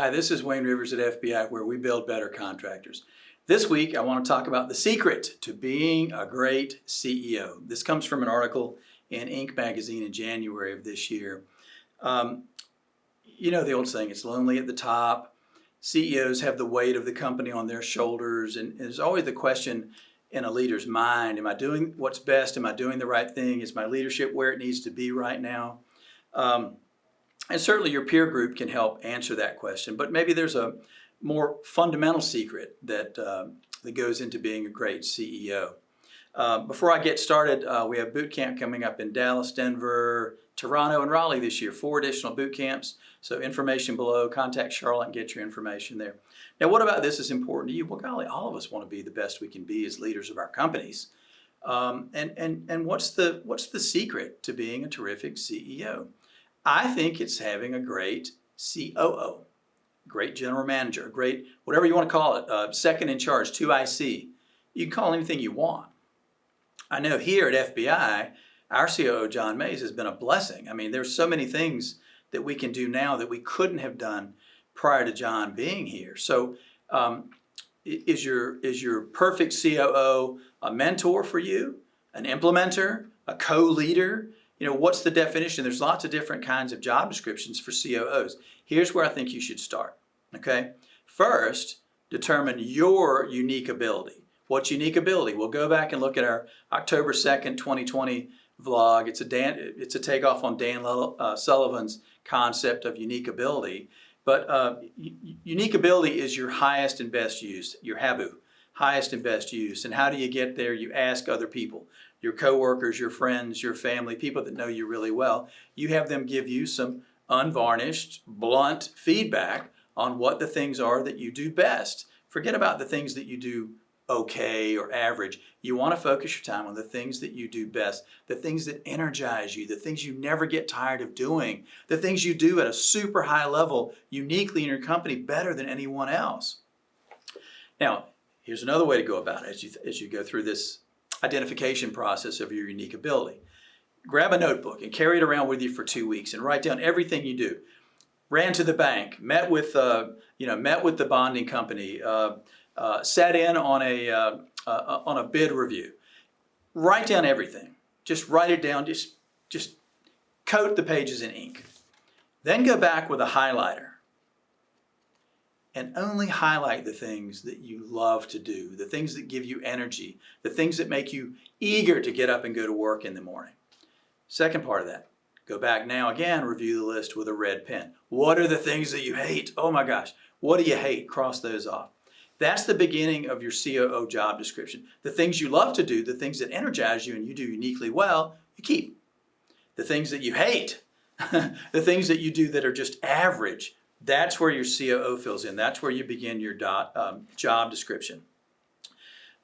Hi, this is Wayne Rivers at FBI, where we build better contractors. This week, I want to talk about the secret to being a great CEO. This comes from an article in Inc. magazine in January of this year. You know the old saying, it's lonely at the top. CEOs have the weight of the company on their shoulders, and there's always the question in a leader's mind, am I doing what's best? Am I doing the right thing? Is my leadership where it needs to be right now? And certainly your peer group can help answer that question, but maybe there's a more fundamental secret that goes into being a great CEO. Before I get started, we have boot camp coming up in Dallas, Denver, Toronto, and Raleigh this year, 4 additional boot camps. So information below, contact Charlotte and get your information there. Now, what about this is important to you? Well, golly, all of us want to be the best we can be as leaders of our companies. And what's the secret to being a terrific CEO? I think it's having a great COO, great general manager, great, whatever you want to call it, second in charge, 2IC. You can call it anything you want. I know here at FBI, our COO, John Mays, has been a blessing. I mean, there's so many things that we can do now that we couldn't have done prior to John being here. So is your perfect COO a mentor for you, an implementer, a co-leader? You know, what's the definition? There's lots of different kinds of job descriptions for COOs. Here's where I think you should start, okay? First, determine your unique ability. What's unique ability? We'll go back and look at our October 2nd, 2020 vlog. It's a takeoff on Dan Sullivan's concept of unique ability. But unique ability is your highest and best use, your HABU, highest and best use. And how do you get there? You ask other people, your coworkers, your friends, your family, people that know you really well. You have them give you some unvarnished, blunt feedback on what the things are that you do best. Forget about the things that you do okay or average. You want to focus your time on the things that you do best, the things that energize you, the things you never get tired of doing, the things you do at a super high level, uniquely in your company, better than anyone else. Now, here's another way to go about it as you go through this identification process of your unique ability. Grab a notebook and carry it around with you for 2 weeks and write down everything you do. Ran to the bank, met with the bonding company, sat in on a bid review. Write down everything. Just write it down. Just coat the pages in ink. Then go back with a highlighter and only highlight the things that you love to do, the things that give you energy, the things that make you eager to get up and go to work in the morning. Second part of that, go back now again, review the list with a red pen. What are the things that you hate? Oh my gosh, what do you hate? Cross those off. That's the beginning of your COO job description. The things you love to do, the things that energize you and you do uniquely well, you keep. The things that you hate, the things that you do that are just average, that's where your COO fills in. That's where you begin your job description.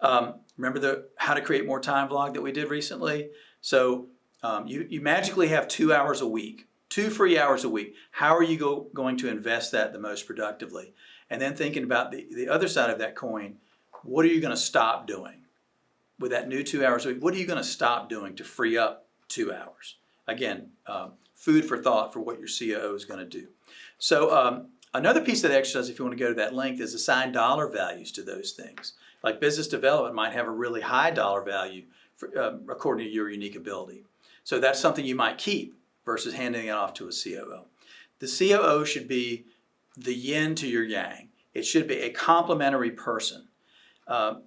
Remember the How to Create More Time vlog that we did recently? So you magically have 2 hours a week, 2 free hours a week. How are you going to invest that the most productively? And then thinking about the other side of that coin, what are you going to stop doing with that new 2 hours a week? What are you going to stop doing to free up 2 hours? Again, food for thought for what your COO is going to do. So another piece of the exercise, if you want to go to that length, is assign dollar values to those things. Like business development might have a really high dollar value according to your unique ability. So that's something you might keep versus handing it off to a COO. The COO should be the yin to your yang. It should be a complementary person,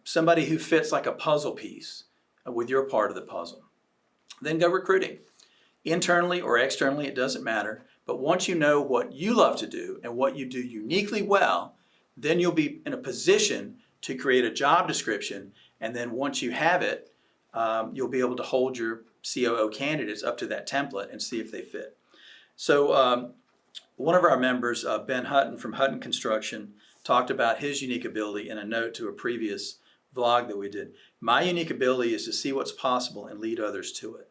somebody who fits like a puzzle piece with your part of the puzzle. Then go recruiting. Internally or externally, it doesn't matter. But once you know what you love to do and what you do uniquely well, then you'll be in a position to create a job description. And then once you have it, you'll be able to hold your COO candidates up to that template and see if they fit. So one of our members, Ben Hutton from Hutton Construction, talked about his unique ability in a note to a previous vlog that we did. My unique ability is to see what's possible and lead others to it.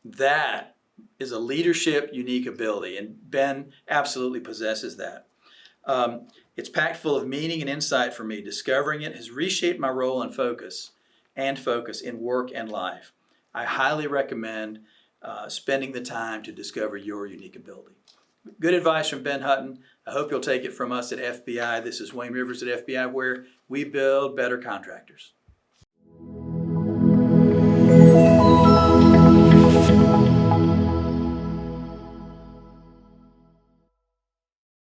That is a leadership unique ability, and Ben absolutely possesses that. It's packed full of meaning and insight for me. Discovering it has reshaped my role and focus in work and life. I highly recommend spending the time to discover your unique ability. good advice from Ben Hutton. I hope you'll take it from us at FBI. This is Wayne Rivers at FBI, where we build better contractors.